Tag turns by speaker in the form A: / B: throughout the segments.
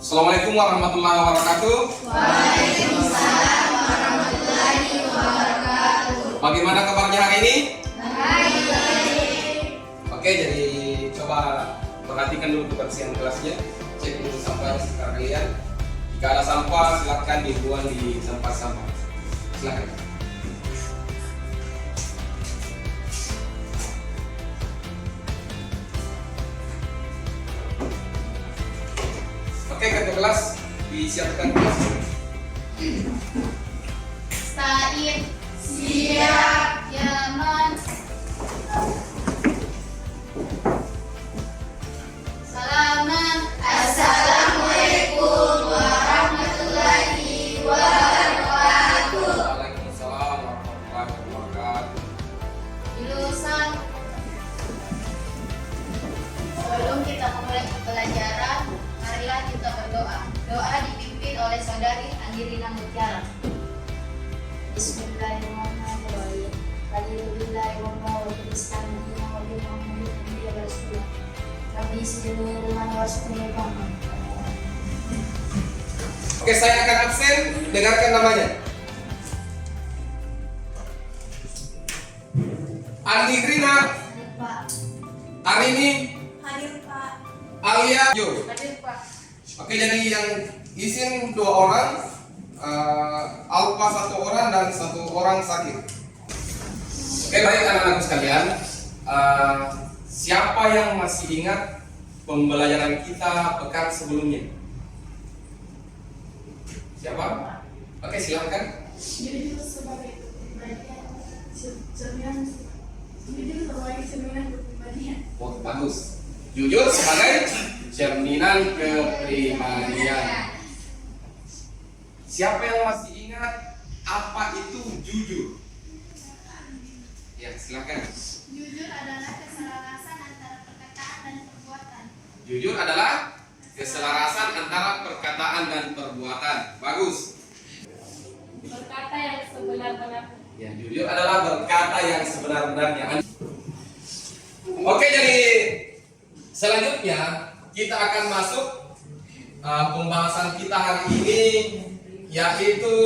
A: Assalamualaikum warahmatullahi wabarakatuh.
B: Waalaikumsalam warahmatullahi wabarakatuh.
A: Bagaimana kabarnya hari ini?
B: Baik.
A: Oke, jadi coba perhatikan dulu kebersihan kelasnya. Cek dulu sampah di sekitar kalian. Jika ada sampah, silakan dibuang di tempat sampah. Silakan. Oke, ketua kelas disiapkan kelas.
B: Said siap. Yaman. Salaman. Assalamualaikum warahmatullahi wabarakatuh.
A: Waalaikumsalam warahmatullahi wabarakatuh.
B: Jurusan. Sebelum kita memulai pembelajaran, marilah kita berdoa. Doa dipimpin oleh saudari Angelina Mutiara. Bismillahirrahmanirrahim. Alhamdulillahi wa bihamdihi wa bihamdihi wa rasulullah. Rabbi sirni ilman wasqini fahman.
A: Oke, saya akan absen. Dengarkan namanya. Andi Grina,
B: Hadir Pak.
A: Arini,
B: Hadir Pak.
A: Alia, Yo.
B: Hadir Pak.
A: Oke, jadi yang izin 2 orang, Alpa 1 orang dan 1 orang sakit. Oke, baik anak-anakku sekalian. Siapa yang masih ingat pembelajaran kita pekan sebelumnya? Siapa? Oke, silakan.
C: Jujur sebagai cerminan, jujur sebagai cerminan kepribadian.
A: Oh, bagus. Jujur sebagai cerminan kepribadian. Siapa yang masih ingat apa itu jujur? Ya, silakan.
B: Jujur adalah keselarasan antara perkataan dan perbuatan.
A: Jujur adalah keselarasan antara perkataan dan perbuatan. Bagus.
C: Berkata yang sebenar-benarnya.
A: Ya, jujur adalah berkata yang sebenar-benarnya. Oke, jadi selanjutnya kita akan masuk pembahasan kita hari ini, yaitu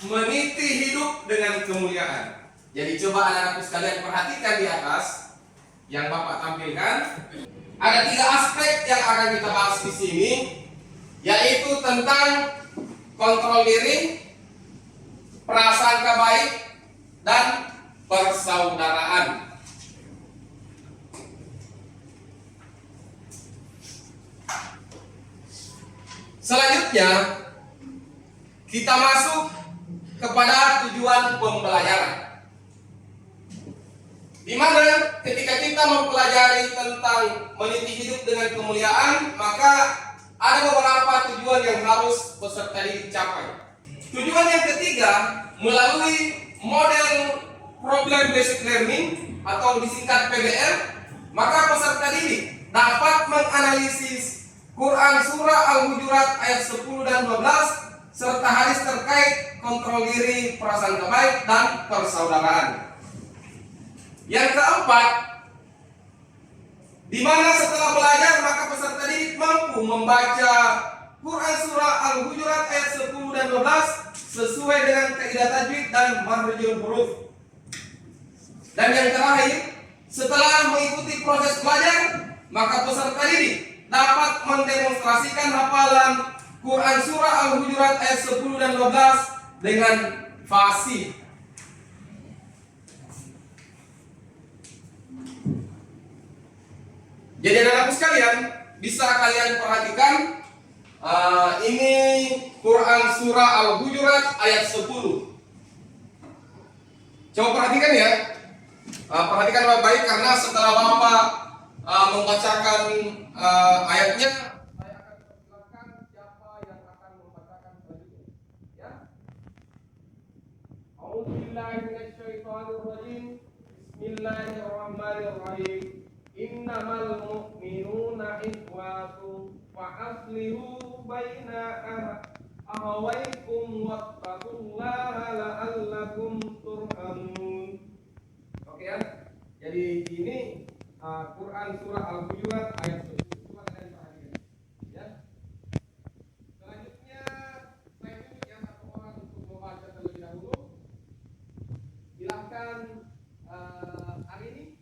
A: meniti hidup dengan kemuliaan. Jadi coba anak-anakku sekalian perhatikan di atas yang Bapak tampilkan. Ada 3 aspek yang akan kita bahas di sini, yaitu tentang kontrol diri, prasangka baik, dan persaudaraan. Selanjutnya kita masuk kepada tujuan pembelajaran, di mana ketika kita mempelajari tentang meniti hidup dengan kemuliaan, maka ada beberapa tujuan yang harus peserta didik capai. Tujuan yang ketiga, melalui model problem basic learning atau disingkat PBL, maka peserta didik dapat menganalisis Quran Surah Al-Hujurat ayat 10 dan 12 serta hadis terkait kontrol diri, prasangka baik, dan persaudaraan. Yang keempat, di mana setelah belajar maka peserta didik mampu membaca Quran Surah Al-Hujurat ayat 10 dan 12 sesuai dengan kaidah tajwid dan makhrajul huruf. Dan yang terakhir, setelah mengikuti proses belajar, maka peserta didik dapat mendemonstrasikan hafalan Quran Surah Al-Hujurat ayat 10 dan 12 dengan fasih. Jadi anak-anakku sekalian, bisa kalian perhatikan, ini Quran Surah Al-Hujurat ayat 10. Coba perhatikan ya. Perhatikan baik-baik, karena setelah Bapak membacakan ayatnya. Saya akan persilakan siapa yang akan membacakan selanjutnya. Ya. A'udzubillahi minasyaitonirrajim. Bismillahirrahmanirrahim. Innamal mu'minuna ikhwatun fa'aslihu baina ahawaikum wattaqullaha la'allakum turhamun. Oke ya. Jadi ini Quran surah Al-Hujurat ayat 10. Coba kalian perhatikan. Ya. Selanjutnya saya minta yang satu orang untuk membaca terlebih dahulu. Silakan hari ini.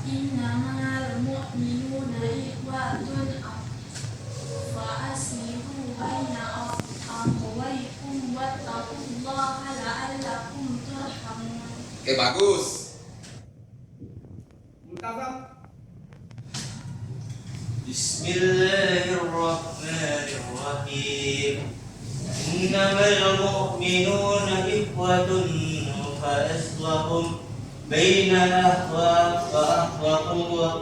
C: Innamal mu'minuna ikhwatun fa'aslihu baina akhawaykum wattaqullaha la'allakum turhamun.
A: Oke, bagus. Multazam.
D: Bismillahirrahmanirrahim. Innamal mu'minuna ikhwatun fa'aslahum baina wattaqullaha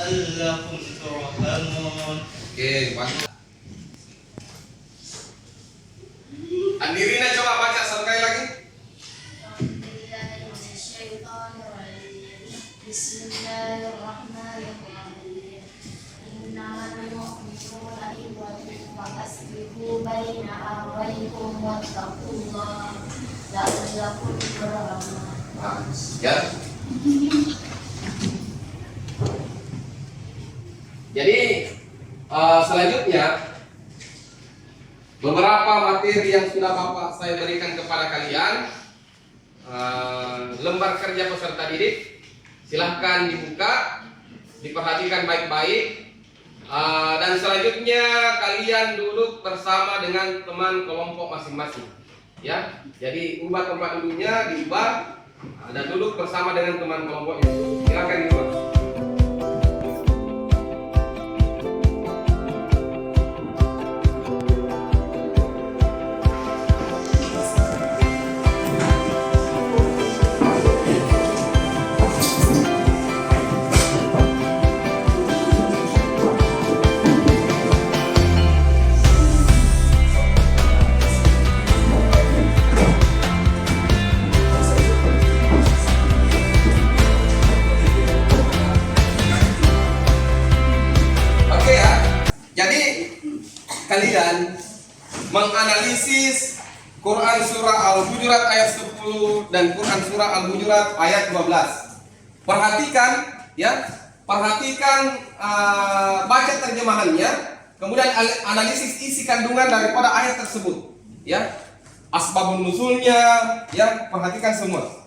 D: la'allakum turhamun.
A: Oke, bagus. Andirina coba baca satu kali lagi.
B: Bismillahirrahmanirrahim. Innamal mu'minuna ikhwatun fa'aslihu baina akhawaykum wattaqullaha la'allakum turhamun.
A: Ya. Jadi selanjutnya beberapa materi yang sudah Bapak saya berikan kepada kalian, lembar kerja peserta didik, silahkan dibuka, diperhatikan baik-baik, dan selanjutnya kalian duduk bersama dengan teman kelompok masing-masing. Ya, jadi ubah tempat duduknya, diubah, dan duduk bersama dengan teman kelompoknya. Silahkan diubah. Kalian menganalisis Quran surah Al-Hujurat ayat 10 dan Quran surah Al-Hujurat ayat 12. Perhatikan ya, baca terjemahannya, kemudian analisis isi kandungan daripada ayat tersebut. Ya, asbabun nuzulnya, ya, perhatikan semua.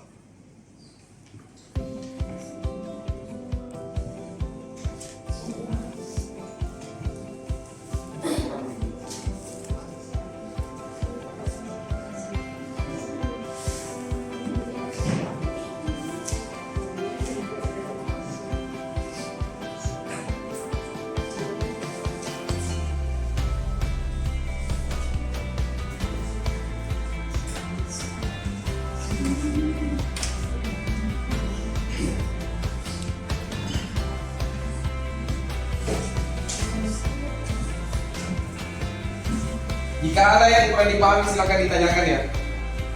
A: Jika ada yang kurang dipahami silakan ditanyakan ya.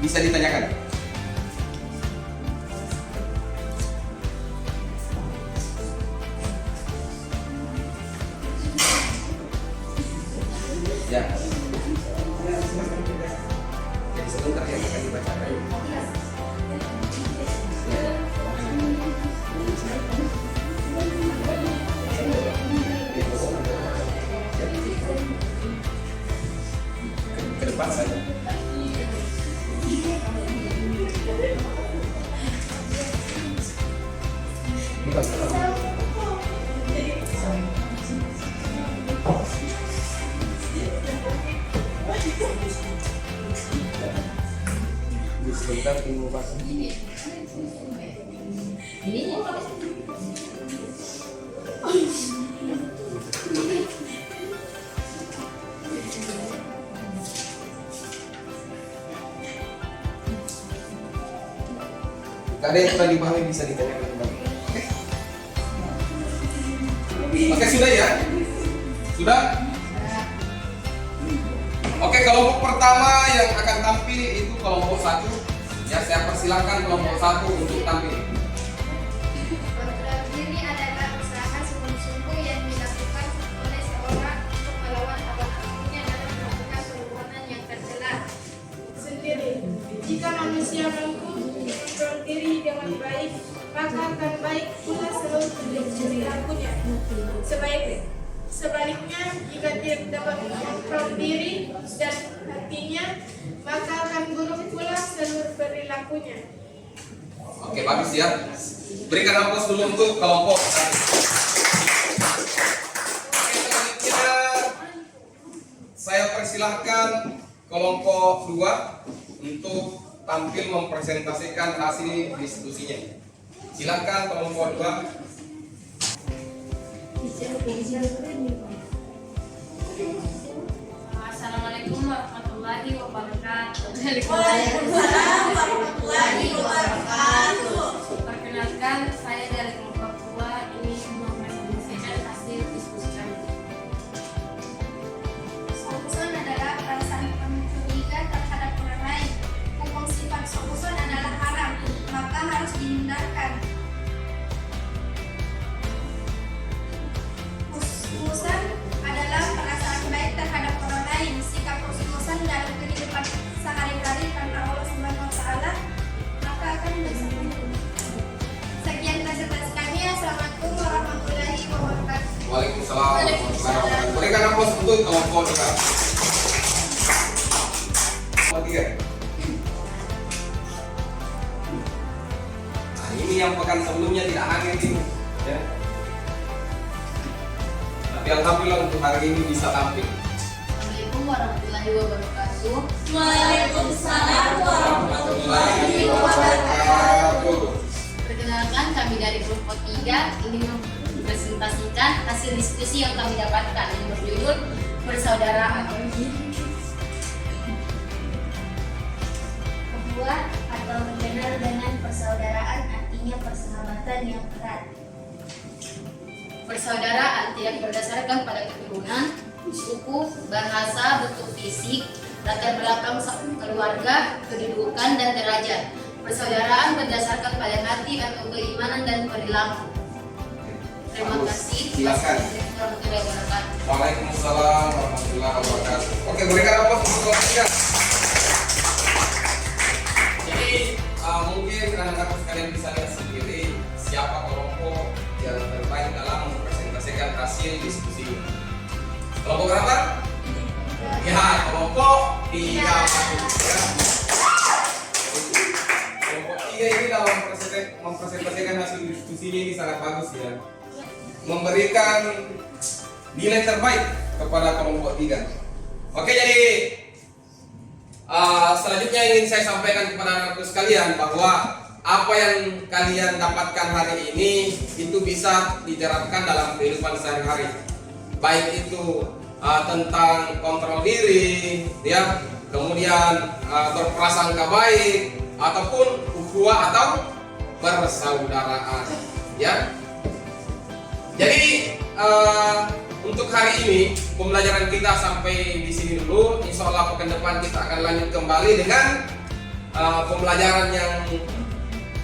A: Bisa ditanyakan. Ya. Jadi sebentar ya akan dibacakan. Ke depan saja. Sebentar tunggu Pak.
B: Ini
A: Gak ada yang telah dipahami bisa ditanyakan kembali. Oke, sudah ya? Sudah? Oke, kelompok pertama yang akan tampil itu kelompok 1. Ya, saya persilakan kelompok 1 untuk tampil.
B: Kontrol diri adalah usaha sungguh-sungguh yang dilakukan oleh seorang untuk melawan hawa nafsunya dalam melakukan perbuatan yang tercela.
C: Sendiri. Jika manusia mampu mengontrol diri dengan baik, maka akan baik pula seluruh perilakunya. Sebaliknya, jika tidak dapat mengontrol diri dan hatinya, maka akan buruk pula seluruh perilakunya.
A: Oke, bagus ya. Berikan aplaus dulu untuk kelompok 1. Oke, selanjutnya saya persilahkan kelompok 2 untuk tampil mempresentasikan hasil diskusinya. Silakan kelompok 2.
B: Assalamualaikum warahmatullahi wabarakatuh.
C: Waalaikumsalam warahmatullahi wabarakatuh.
B: Perkenalkan, saya dari kelompok 2 ini mempresentasikan hasil diskusi kami. Songson adalah perasaan curiga terhadap orang lain. Hukum sifat songson adalah haram, maka harus dihindarkan. Husnuzon adalah perasaan baik terhadap orang lain. Sikap husnuzon dalam kehidupan sehari-hari karena Allah Subhanahu wa taala maka akan bersembunyi. Sekian presentasi kami. Assalamualaikum warahmatullahi wabarakatuh.
A: Waalaikumsalam warahmatullahi wabarakatuh. Berikan aplaus untuk kelompok 2. Kelompok 3. Nah, ini yang pekan sebelumnya tidak hadir ini, ya. Tapi alhamdulillah untuk hari ini bisa tampil.
B: Assalamualaikum warahmatullahi wabarakatuh.
C: Waalaikumsalam
A: Warahmatullahi wabarakatuh.
B: Perkenalkan, kami dari kelompok 3 ingin mempresentasikan hasil diskusi yang kami dapatkan yang berjudul persaudaraan. Bahwa atau mengenal dengan persaudaraan artinya persahabatan yang erat. Persaudaraan tidak berdasarkan pada keturunan, suku, bahasa, bentuk fisik, latar belakang keluarga, kedudukan, dan derajat. Persaudaraan berdasarkan pada hati atau keimanan dan perilaku. Terima kasih.
A: Silakan.
B: Warahmatullahi wabarakatuh.
A: Waalaikumsalam warahmatullahi wabarakatuh. Oke, berikan aplaus untuk kelompok 3. Jadi mungkin anak-anak sekalian bisa lihat sendiri siapa kelompok yang terbaik dalam mempresentasikan hasil diskusi. Kelompok berapa? Ya, kelompok 3. Ya. Kelompok 3 ini dalam mempresentasikan hasil diskusinya ini sangat bagus ya. Memberikan nilai terbaik kepada kelompok 3. Oke, jadi selanjutnya ingin saya sampaikan kepada anak-anak sekalian bahwa apa yang kalian dapatkan hari ini itu bisa diterapkan dalam kehidupan sehari-hari. Baik itu tentang kontrol diri, ya, kemudian berprasangka baik, ataupun ukhuwah atau persaudaraan, ya. Jadi untuk hari ini pembelajaran kita sampai di sini dulu. Insya Allah pekan depan kita akan lanjut kembali dengan pembelajaran yang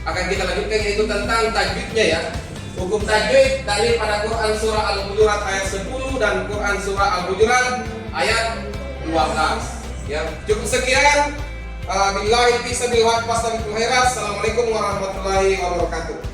A: akan kita lanjutkan, yaitu tentang tajwidnya ya. Hukum tajwid dari pada Quran surah Al-Hujurat ayat 10 dan Quran surah Al-Hujurat ayat 12. Ya, cukup sekian. Billahi taufiq wal hidayah. Assalamualaikum warahmatullahi wabarakatuh.